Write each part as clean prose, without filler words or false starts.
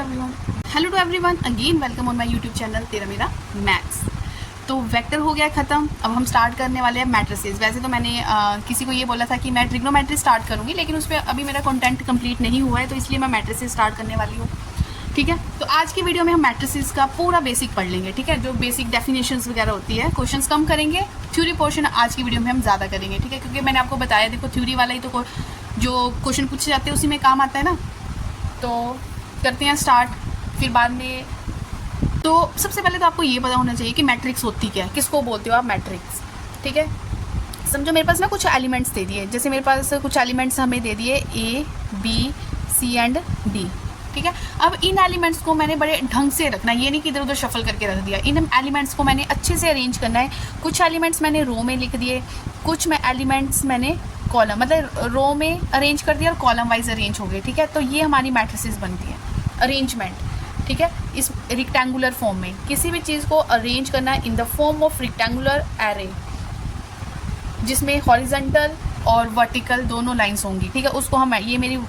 To everyone again welcome on my YouTube channel तेरा मेरा maths. तो वेक्टर हो गया ख़त्म। अब हम स्टार्ट करने वाले हैं मैट्रिसेस। वैसे तो मैंने किसी को ये बोला था कि मैं ट्रिग्नोमेट्री स्टार्ट करूँगी, लेकिन उस पर अभी मेरा कंटेंट कंप्लीट नहीं हुआ है, तो इसलिए मैं मैट्रिसेस स्टार्ट करने वाली हूँ। ठीक है, तो आज की वीडियो में हम मैट्रिसेस का पूरा बेसिक पढ़ लेंगे। ठीक है, जो बेसिक डेफिनेशंस वगैरह होती है, क्वेश्चंस कम करेंगे, थ्योरी पोर्शन आज की वीडियो में हम ज़्यादा करेंगे। ठीक है, क्योंकि मैंने आपको बताया, देखो थ्योरी वाला ही तो जो क्वेश्चन पूछे जाते हैं उसी में काम आता है ना। तो करते हैं स्टार्ट, फिर बाद में। तो सबसे पहले तो आपको ये पता होना चाहिए कि मैट्रिक्स होती क्या है, किसको बोलते हो आप मैट्रिक्स। ठीक है, समझो मेरे पास ना कुछ एलिमेंट्स दे दिए, जैसे मेरे पास कुछ एलिमेंट्स हमें दे दिए A B C and D. ठीक है, अब इन एलिमेंट्स को मैंने बड़े ढंग से रखना है, ये नहीं कि इधर उधर शफल करके रख दिया। इन एलिमेंट्स को मैंने अच्छे से अरेंज करना है। कुछ एलिमेंट्स मैंने रो में लिख दिए, कुछ एलिमेंट्स मैंने कॉलम, मतलब रो में अरेंज कर दिया और कॉलम वाइज अरेंज हो गए। ठीक है, तो ये हमारी मैट्रिसेस बनती है, अरेंजमेंट। ठीक है, इस रिक्टेंगुलर फॉर्म में किसी भी चीज़ को अरेंज करना है in the form of rectangular array, जिसमें हॉरिजेंटल और वर्टिकल दोनों लाइंस होंगी। ठीक है, उसको हम, ये मेरी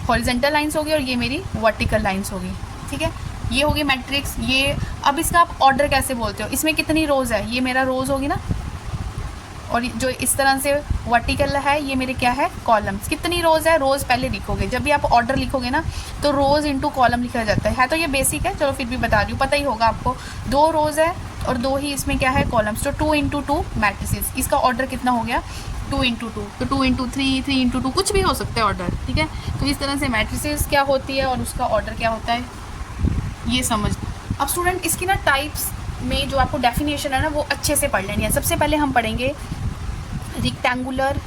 हॉरिजेंटल लाइंस होगी और ये मेरी वर्टिकल लाइंस होगी। ठीक है, ये होगी मैट्रिक्स। ये अब इसका आप ऑर्डर कैसे बोलते हो, इसमें कितनी रोज़ है, ये मेरा रोज़ होगी ना, और जो इस तरह से वर्टिकल है ये मेरे क्या है, कॉलम्स। कितनी रोज़ है, रोज़ पहले लिखोगे। जब भी आप ऑर्डर लिखोगे ना तो रोज़ इंटू कॉलम लिखा जाता है। तो ये बेसिक है, चलो फिर भी बता रही हूँ, पता ही होगा आपको। 2 रोज़ है और 2 ही इसमें क्या है, कॉलम्स। तो 2 इंटू 2 मैट्रिसेस। इसका ऑर्डर कितना हो गया, 2 इंटू 2। तो 2 इंटू 3, 3 इंटू 2, कुछ भी हो सकता है ऑर्डर। ठीक है, तो इस तरह से मैट्रिसेस क्या होती है और उसका ऑर्डर क्या होता है, ये समझ। अब स्टूडेंट इसकी ना टाइप्स में जो आपको डेफिनेशन है ना वो अच्छे से पढ़ लेनी है। सबसे पहले हम पढ़ेंगे रिक्टेंगुलर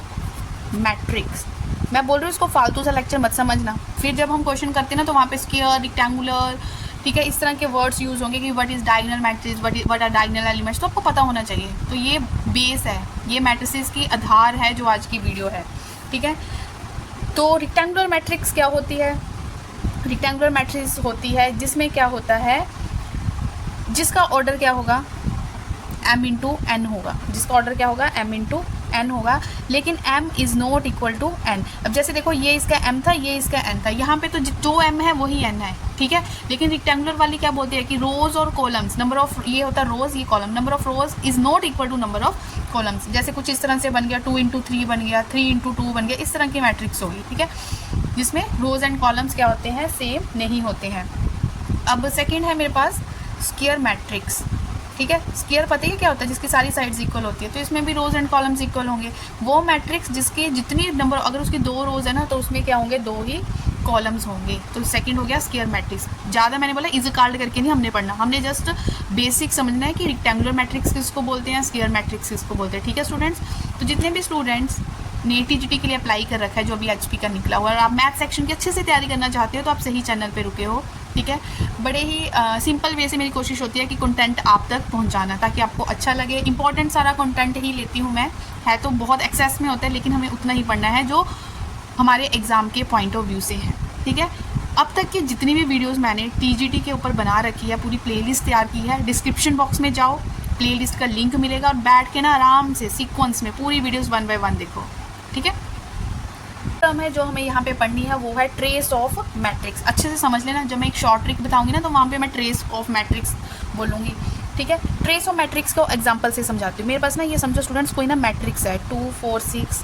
मैट्रिक्स। मैं बोल रही हूँ इसको फालतू सा लेक्चर मत समझना, फिर जब हम क्वेश्चन करते हैं ना तो वहाँ पे स्क्वायर, रिक्टेंगुलर, ठीक है, इस तरह के वर्ड्स यूज़ होंगे कि what is diagonal matrix, what are diagonal elements, तो आपको पता होना चाहिए। तो ये बेस है, ये मैट्रिसेस की आधार है जो आज की वीडियो है। ठीक है, तो रिक्टेंगुलर मैट्रिक्स क्या होती है, रिक्टेंगुलर मैट्रिक्स होती है जिसमें क्या होता है, जिसका ऑर्डर क्या होगा, m इंटू एन होगा। जिसका ऑर्डर क्या होगा, m इंटू एन होगा, लेकिन m is not equal to n। अब जैसे देखो, ये इसका m था, ये इसका n था, यहाँ पे तो जो m है वही n है। ठीक है, लेकिन रिक्टेंगुलर वाली क्या बोलते हैं कि रोज़ और कॉलम्स, नंबर ऑफ, ये होता है रोज़, ये column, number of rows is not equal to number of columns. जैसे कुछ इस तरह से बन गया, 2 इंटू 3 बन गया, 3 इंटू 2 बन गया, इस तरह की मैट्रिक्स होगी। ठीक है, जिसमें रोज़ एंड कॉलम्स क्या होते हैं, सेम नहीं होते हैं। अब सेकेंड है मेरे पास स्क्वायर मैट्रिक्स। ठीक है, स्क्वायर पता है क्या होता है, जिसकी सारी साइड्स इक्वल होती है, तो इसमें भी रोज़ एंड कॉलम्स इक्वल होंगे। वो मैट्रिक्स जिसके जितनी नंबर, अगर उसकी 2 रोज़ है ना तो उसमें क्या होंगे, 2 ही कॉलम्स होंगे। तो सेकंड हो गया स्क्वायर मैट्रिक्स। ज़्यादा मैंने बोला इजी कार्ड करके नहीं हमने पढ़ना, हमने जस्ट बेसिक समझना है कि रिक्टेंगुलर मैट्रिक्स किसको बोलते हैं, स्क्वायर मैट्रिक्स किसको बोलते हैं। ठीक है स्टूडेंट्स, तो जितने भी स्टूडेंट्स ने टीजीटी के लिए अप्लाई कर रखा है, जो अभी एचपी का निकला हुआ है, और आप मैथ सेक्शन की अच्छे से तैयारी करना चाहते हो तो आप सही चैनल पे रुके हो। ठीक है, बड़े ही सिंपल वे से मेरी कोशिश होती है कि कंटेंट आप तक पहुंचाना, ताकि आपको अच्छा लगे। इंपॉर्टेंट सारा कंटेंट ही लेती हूँ मैं, है तो बहुत एक्सेस में होता है, लेकिन हमें उतना ही पढ़ना है जो हमारे एग्ज़ाम के पॉइंट ऑफ व्यू से है। ठीक है, अब तक की जितनी भी वीडियोज़ मैंने टीजीटी के ऊपर बना रखी है, पूरी प्लेलिस्ट तैयार की है। डिस्क्रिप्शन बॉक्स में जाओ, प्लेलिस्ट का लिंक मिलेगा, और बैठ के ना आराम से सीक्वेंस में पूरी वीडियोज़ 1 बाय 1 देखो। ठीक है, टर्म है जो हमें यहाँ पे पढ़नी है वो है ट्रेस ऑफ मैट्रिक्स। अच्छे से समझ लेना, जब मैं एक शॉर्ट ट्रिक बताऊंगी ना तो वहाँ पे मैं ट्रेस ऑफ मैट्रिक्स बोलूँगी। ठीक है, ट्रेस ऑफ मैट्रिक्स को एग्जांपल से समझाती हूँ। मेरे पास ना, ये समझो स्टूडेंट्स, कोई ना मैट्रिक्स है 2 4 6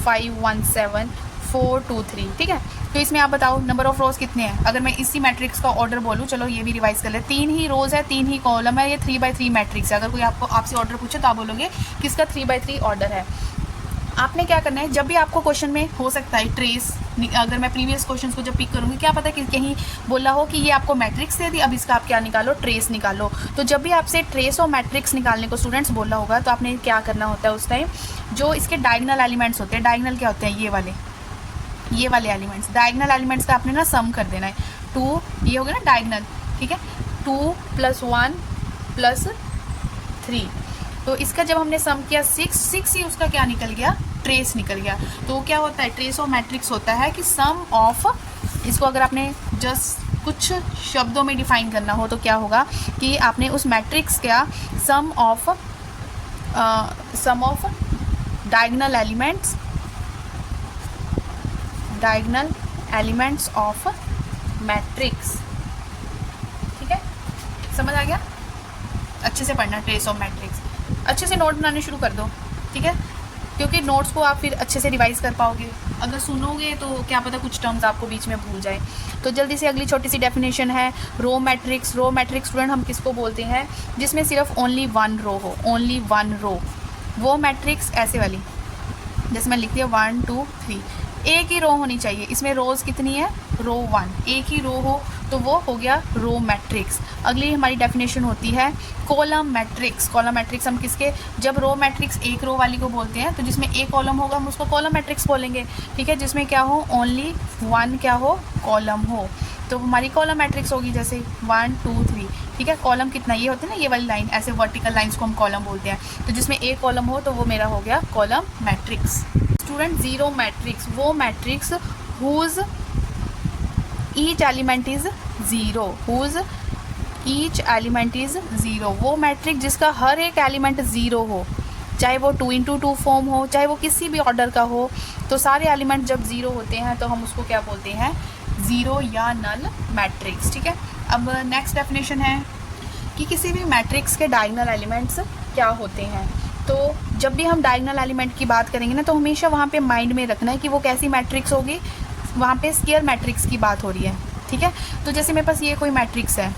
5 1 7 4 2 3। ठीक है, तो इसमें आप बताओ नंबर ऑफ रोज़ कितने हैं। अगर मैं इसी मैट्रिक्स का ऑर्डर बोलूँ, चलो ये भी रिवाइज कर ले, 3 ही रोज़ है, 3 ही कॉलम है, ये 3 बाई 3 मैट्रिक्स है। अगर कोई आपसे ऑर्डर पूछे तो आप बोलोगे किसका 3 बाई 3 ऑर्डर है। आपने क्या करना है, जब भी आपको क्वेश्चन में हो सकता है ट्रेस, अगर मैं प्रीवियस क्वेश्चंस को जब पिक करूँगी, क्या पता कि कहीं बोला हो कि ये आपको मैट्रिक्स दे दी, अब इसका आप क्या निकालो, ट्रेस निकालो। तो जब भी आपसे ट्रेस और मैट्रिक्स निकालने को स्टूडेंट्स बोला होगा तो आपने क्या करना होता है उस टाइम, जो इसके डायगोनल एलिमेंट्स होते हैं, डायगोनल क्या होते हैं, ये वाले एलिमेंट्स, डायगोनल एलिमेंट्स का आपने ना सम कर देना है। 2 ये हो गया ना डायगोनल। ठीक है, 2 + 1 + 3, तो इसका जब हमने सम किया 6 ही उसका क्या निकल गया, ट्रेस निकल गया। तो क्या होता है, ट्रेस ऑफ मैट्रिक्स होता है कि सम ऑफ, इसको अगर आपने जस्ट कुछ शब्दों में डिफाइन करना हो तो क्या होगा कि आपने उस मैट्रिक्स का sum of diagonal elements of matrix समझ आ गया? अच्छे से पढ़ना ट्रेस ऑफ मैट्रिक्स, अच्छे से नोट बनाने शुरू कर दो, ठीक है, क्योंकि नोट्स को आप फिर अच्छे से रिवाइज कर पाओगे। अगर सुनोगे तो क्या पता कुछ टर्म्स आपको बीच में भूल जाए। तो जल्दी से अगली छोटी सी डेफिनेशन है row matrix. Row matrix student हम किसको बोलते हैं? जिसमें सिर्फ ओनली वन रो हो, ओनली वन रो। वो मैट्रिक्स ऐसे वाली, जैसे मैं लिखती हूँ 1 2 3, एक ही रो होनी चाहिए। इसमें रोज़ कितनी है? रो 1, एक ही रो हो तो वो हो गया रो मैट्रिक्स। अगली हमारी डेफिनेशन होती है कॉलम मैट्रिक्स। कॉलम मैट्रिक्स हम किसके? जब रो मैट्रिक्स एक रो वाली को बोलते हैं तो जिसमें एक कॉलम होगा हम उसको कॉलम मैट्रिक्स बोलेंगे, ठीक है, जिसमें क्या हो? ओनली वन क्या हो? कॉलम हो, तो हमारी कॉलम मैट्रिक्स होगी। जैसे 1 2 3, ठीक है, कॉलम कितना? ये होते हैं ना ये वाली लाइन, ऐसे वर्टिकल लाइंस को हम कॉलम बोलते हैं। तो जिसमें एक कॉलम हो तो वो मेरा हो गया column matrix. Student zero matrix, वो matrix whose each element is zero, whose each element is zero. वो मैट्रिक्स जिसका हर एक एलिमेंट ज़ीरो हो, चाहे वो 2 × 2 फॉर्म हो, चाहे वो किसी भी ऑर्डर का हो, तो सारे एलिमेंट जब ज़ीरो होते हैं तो हम उसको क्या बोलते हैं? ज़ीरो या नल मैट्रिक्स, ठीक है। अब नेक्स्ट डेफिनेशन है कि किसी भी मैट्रिक्स के डायगोनल एलिमेंट्स क्या होते हैं। तो जब भी हम डायगोनल एलिमेंट की बात करेंगे ना, तो हमेशा वहाँ पे माइंड में रखना है कि वो कैसी मैट्रिक्स होगी। वहाँ पे स्क्वायर मैट्रिक्स की बात हो रही है, ठीक है। तो जैसे मेरे पास ये कोई मैट्रिक्स है,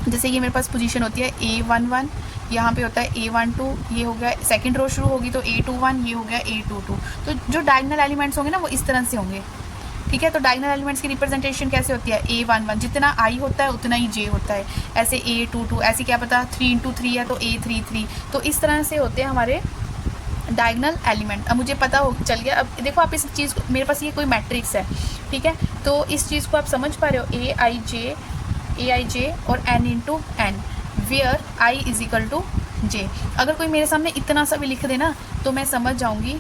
जैसे ये मेरे पास पोजीशन होती है A11, यहाँ पे होता है A12, ये हो गया सेकंड रो शुरू होगी तो A21, ये हो गया A22। तो जो डायगोनल एलिमेंट्स होंगे ना वो इस तरह से होंगे, ठीक है। तो डायगोनल एलिमेंट्स की रिप्रेजेंटेशन कैसे होती है? A11, जितना I होता है उतना ही J होता है। ऐसे A22, ऐसे क्या पता 3 × 3 है तो A33। तो इस तरह से होते हैं हमारे डायगोनल एलिमेंट। अब मुझे पता हो चल गया। अब देखो आप इस चीज़ को, मेरे पास ये कोई मैट्रिक्स है, ठीक है, तो इस चीज़ को आप समझ पा रहे हो? Aij और n × n, where I = J। अगर कोई मेरे सामने इतना सा भी लिख दे ना तो मैं समझ जाऊंगी,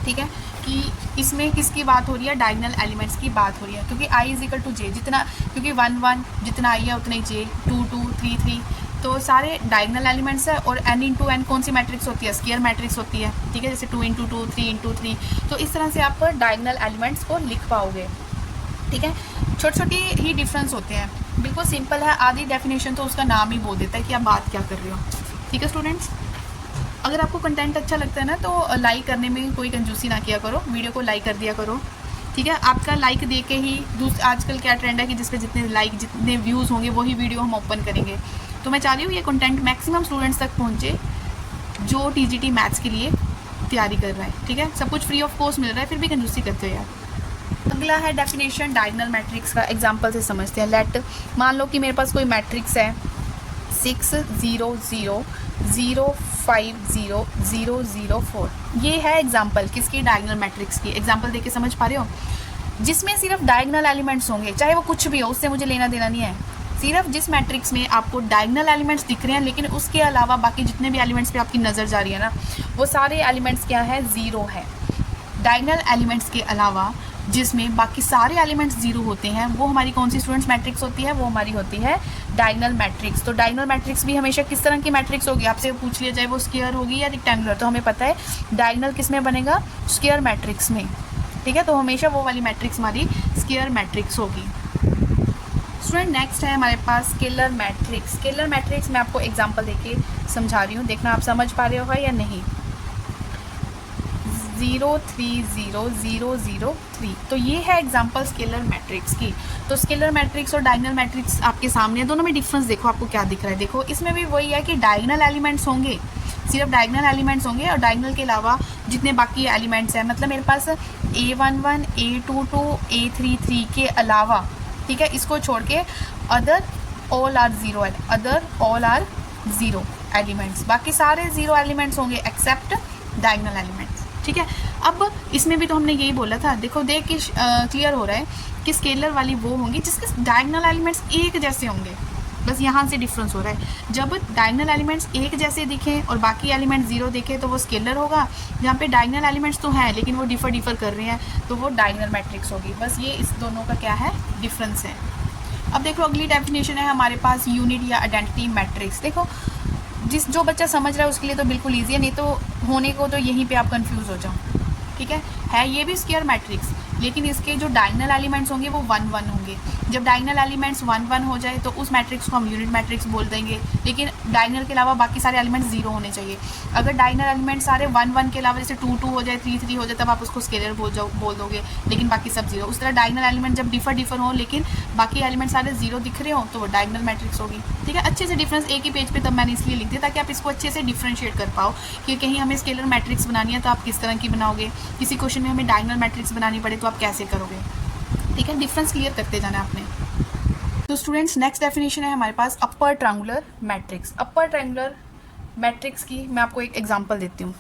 ठीक है, कि इसमें किसकी बात हो रही है? डायगोनल एलिमेंट्स की बात हो रही है, क्योंकि I = J, जितना, क्योंकि 1 1 जितना I है उतना ही J, 2 2 3 3, तो सारे डायगोनल एलिमेंट्स है। और n × n कौन सी मैट्रिक्स होती है? स्क्वायर मैट्रिक्स होती है, ठीक है, जैसे 2 × 2 3 × 3। तो इस तरह से आप डायगोनल एलिमेंट्स को लिख पाओगे, ठीक है। छोटे छोटे ही डिफरेंस होते हैं, बिल्कुल सिंपल है। आधी डेफिनेशन तो उसका नाम ही बोल देता है कि आप बात क्या कर रहे हो, ठीक है स्टूडेंट्स। अगर आपको कंटेंट अच्छा लगता है ना तो लाइक करने में कोई कंजूसी ना किया करो, वीडियो को लाइक कर दिया करो, ठीक है। आपका लाइक दे के ही आजकल क्या ट्रेंड है कि जिस पे जितने लाइक जितने व्यूज़ होंगे वही वीडियो हम ओपन करेंगे। तो मैं चाह रही हूँ ये कंटेंट मैक्सिमम स्टूडेंट्स तक पहुँचे जो TGT मैथ्स के लिए तैयारी कर रहा है, ठीक है। सब कुछ फ्री ऑफ कॉस्ट मिल रहा है, फिर भी कंजूसी करते हो यार। अगला है डेफिनेशन डायगोनल मैट्रिक्स का। एग्जांपल से समझते हैं। लेट, मान लो कि मेरे पास कोई मैट्रिक्स है 6 0 0 0 5 0 0 0 4। ये है एग्जांपल किसकी? डायगोनल मैट्रिक्स की। एग्जांपल देके समझ पा रहे हो? जिसमें सिर्फ डायगोनल एलिमेंट्स होंगे, चाहे वो कुछ भी हो, उससे मुझे लेना देना नहीं है। सिर्फ जिस मैट्रिक्स में आपको डायगोनल एलिमेंट्स दिख रहे हैं लेकिन उसके अलावा बाकी जितने भी एलिमेंट्स पे आपकी नज़र जा रही है ना, वो सारे एलिमेंट्स क्या है? ज़ीरो है। डायगोनल एलिमेंट्स के अलावा जिसमें बाकी सारे एलिमेंट्स ज़ीरो होते हैं वो हमारी कौन सी स्टूडेंट्स मैट्रिक्स होती है? वो हमारी होती है डायगोनल मैट्रिक्स। तो डायगोनल मैट्रिक्स भी हमेशा किस तरह की मैट्रिक्स होगी? आपसे पूछ लिया जाए वो स्क्वायर होगी या रेक्टेंगुलर, तो हमें पता है डायगोनल किस में बनेगा? स्क्वायर मैट्रिक्स में, ठीक है। तो हमेशा वो वाली मैट्रिक्स हमारी स्क्वायर मैट्रिक्स होगी। स्टूडेंट नेक्स्ट है हमारे पास स्केलर मैट्रिक्स। स्केलर मैट्रिक्स मैं आपको एग्जांपल देके समझा रही हूँ, देखना आप समझ पा रहे हो या नहीं। 0 3 0 0 0 3, तो ये है एग्जांपल स्केलर मैट्रिक्स की। तो स्केलर मैट्रिक्स और डायगोनल मैट्रिक्स आपके सामने है, दोनों में डिफरेंस देखो आपको क्या दिख रहा है। देखो इसमें भी वही है कि डायगोनल एलिमेंट्स होंगे, सिर्फ डायगोनल एलिमेंट्स होंगे, और डायगोनल के अलावा जितने बाकी एलिमेंट्स हैं, मतलब मेरे पास A11 A22 A33 के अलावा, ठीक है, इसको छोड़ के other all are zero, other all are zero elements, बाकी सारे ज़ीरो एलिमेंट्स होंगे एक्सेप्ट डायगोनल एलिमेंट्स, ठीक है। अब इसमें भी तो हमने यही बोला था, देखो देख के क्लियर हो रहा है कि स्केलर वाली वो होंगी जिसके डायगोनल एलिमेंट्स एक जैसे होंगे, बस यहाँ से डिफरेंस हो रहा है। जब डायगोनल एलिमेंट्स एक जैसे दिखें और बाकी एलिमेंट ज़ीरो दिखे तो वो स्केलर होगा। जहाँ पे डायगोनल एलिमेंट्स तो हैं लेकिन वो डिफर कर रहे हैं तो वो डायगोनल मैट्रिक्स होगी। बस ये इस दोनों का क्या है? डिफरेंस है। अब देखो अगली डेफिनेशन है हमारे पास यूनिट या आइडेंटिटी मैट्रिक्स। देखो जो बच्चा समझ रहा है उसके लिए तो बिल्कुल ईजी है, नहीं तो होने को तो यहीं पे आप कंफ्यूज हो जाओ, ठीक है ये भी स्क्वायर मैट्रिक्स, लेकिन इसके जो डायगोनल एलिमेंट्स होंगे वो 1 1 होंगे। जब डायगनल एलिमेंट्स 1 1 हो जाए तो उस मैट्रिक्स को हम यूनिट मैट्रिक्स बोल देंगे, लेकिन डायगनल के अलावा बाकी सारे एलिमेंट्स 0 होने चाहिए। अगर डायगनल एलिमेंट्स सारे 1 1 के अलावा जैसे 2 2 हो जाए, 3 3 हो जाए, तब आप उसको स्केलर बोल दोगे, लेकिन बाकी सब 0। उस तरह डायगनल एलिमेंट जब डिफर हो लेकिन बाकी एलिमेंट सारे 0 दिख रहे हो तो वो डायगनल मैट्रिक्स होगी। ठीक है, अच्छे से डिफरेंस एक ही पेज पे तब मैंने इसलिए लिख दिया ताकि आप इसको अच्छे से डिफ्रेंशिएट कर पाओ कि कहीं हमें स्केलर मैट्रिक्स बनानी है तो आप किस तरह की बनाओगे, किसी क्वेश्चन में हमें डायगनल मैट्रिक्स बनानी पड़े तो आप कैसे करोगे। ठीक है, डिफरेंस क्लियर करते जाना आपने। तो स्टूडेंट्स नेक्स्ट डेफिनेशन है हमारे पास upper triangular matrix. Upper triangular matrix की मैं आपको एक एग्जांपल देती हूँ।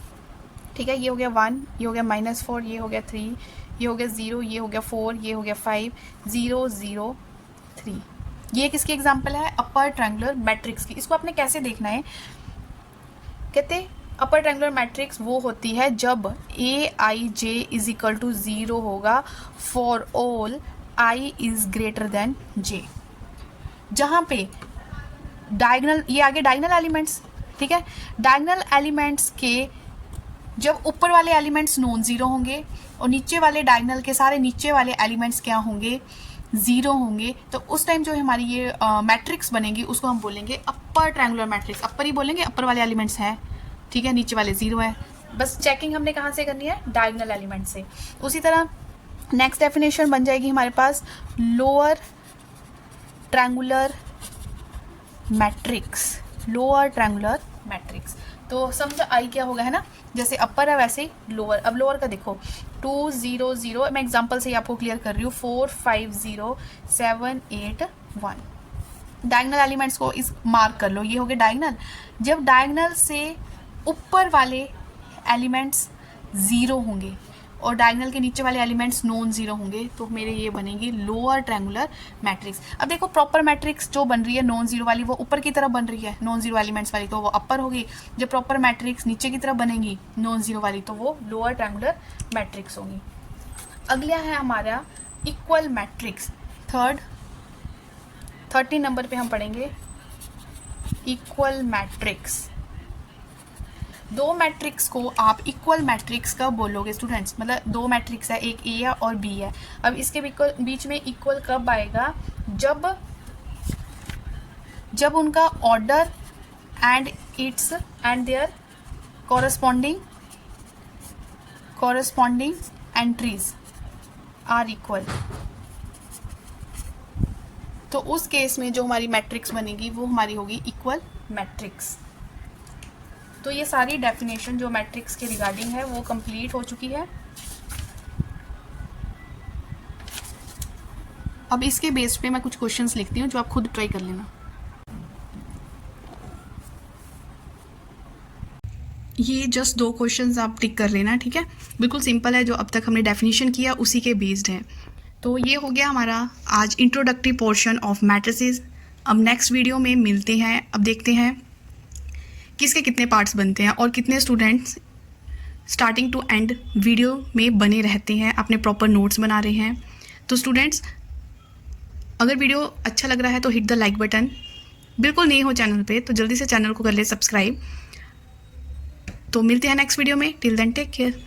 ठीक है, ये हो गया 1, ये हो गया -4, ये हो गया 3, ये हो गया 0, ये हो गया 4, ये हो गया 5, 0 0 3। ये किसकी एग्जांपल है? अपर ट्रायंगुलर मैट्रिक्स की। इसको आपने कैसे देखना है? कहते अपर ट्रायंगुलर मैट्रिक्स वो होती है जब Aij इज इक्वल टू 0 होगा for all i is greater than j। जहाँ पे डायगनल, ये आगे डायगनल एलिमेंट्स, ठीक है, डायगनल एलिमेंट्स के जब ऊपर वाले एलिमेंट्स नॉन ज़ीरो होंगे और नीचे वाले डायगनल के सारे नीचे वाले एलिमेंट्स क्या होंगे? 0 होंगे, तो उस टाइम जो हमारी ये मैट्रिक्स बनेगी उसको हम बोलेंगे अपर ट्रायंगुलर मैट्रिक्स। अपर ही बोलेंगे, अपर वाले एलिमेंट्स हैं, ठीक है, नीचे वाले 0 है। बस चेकिंग हमने कहाँ से करनी है? डायगनल एलिमेंट से। उसी तरह नेक्स्ट डेफिनेशन बन जाएगी हमारे पास lower triangular matrix. Lower triangular matrix तो समझो आई क्या होगा, है ना, जैसे अपर है वैसे ही लोअर। अब लोअर का देखो 2 0 0, मैं एग्जांपल से ही आपको क्लियर कर रही हूँ, 4 5 0 7 8 1। डायगनल एलिमेंट्स को इस मार्क कर लो, ये हो गए डायगनल। जब डायगनल से ऊपर वाले एलिमेंट्स 0 होंगे और डायगनल के नीचे वाले एलिमेंट्स नॉन 0 होंगे तो मेरे ये बनेगी लोअर ट्रायंगुलर मैट्रिक्स। अब देखो प्रॉपर मैट्रिक्स जो बन रही है नॉन 0 वाली वो ऊपर की तरफ बन रही है, नॉन 0 एलिमेंट्स वाली तो वो अपर होगी। जब प्रॉपर मैट्रिक्स नीचे की तरफ बनेगी नॉन 0 वाली तो वो लोअर ट्रायंगुलर मैट्रिक्स होगी। अगला है हमारा इक्वल मैट्रिक्स। 13 नंबर पे हम पढ़ेंगे इक्वल मैट्रिक्स। दो मैट्रिक्स को आप इक्वल मैट्रिक्स कब बोलोगे स्टूडेंट्स? मतलब दो मैट्रिक्स है, एक ए है और बी है। अब इसके बीच में इक्वल कब आएगा? जब उनका order and its and their corresponding entries are equal. तो उस केस में जो हमारी मैट्रिक्स बनेगी वो हमारी होगी इक्वल मैट्रिक्स। तो ये सारी डेफिनेशन जो मैट्रिक्स के रिगार्डिंग है वो कंप्लीट हो चुकी है। अब इसके बेस पे मैं कुछ क्वेश्चंस लिखती हूँ जो आप खुद ट्राई कर लेना। ये जस्ट 2 क्वेश्चंस आप टिक कर लेना, ठीक है, बिल्कुल सिंपल है, जो अब तक हमने डेफिनेशन किया उसी के बेस्ड है। तो ये हो गया हमारा आज इंट्रोडक्टरी पोर्शन ऑफ मैट्रिसेस। अब नेक्स्ट वीडियो में मिलते हैं। अब देखते हैं किसके कितने पार्ट्स बनते हैं और कितने students starting to end video में बने रहते हैं, अपने प्रॉपर नोट्स बना रहे हैं। तो स्टूडेंट्स अगर वीडियो अच्छा लग रहा है तो हिट द लाइक बटन। बिल्कुल नए हो चैनल पे तो जल्दी से चैनल को कर ले सब्सक्राइब। तो मिलते हैं नेक्स्ट वीडियो में। Till then take care.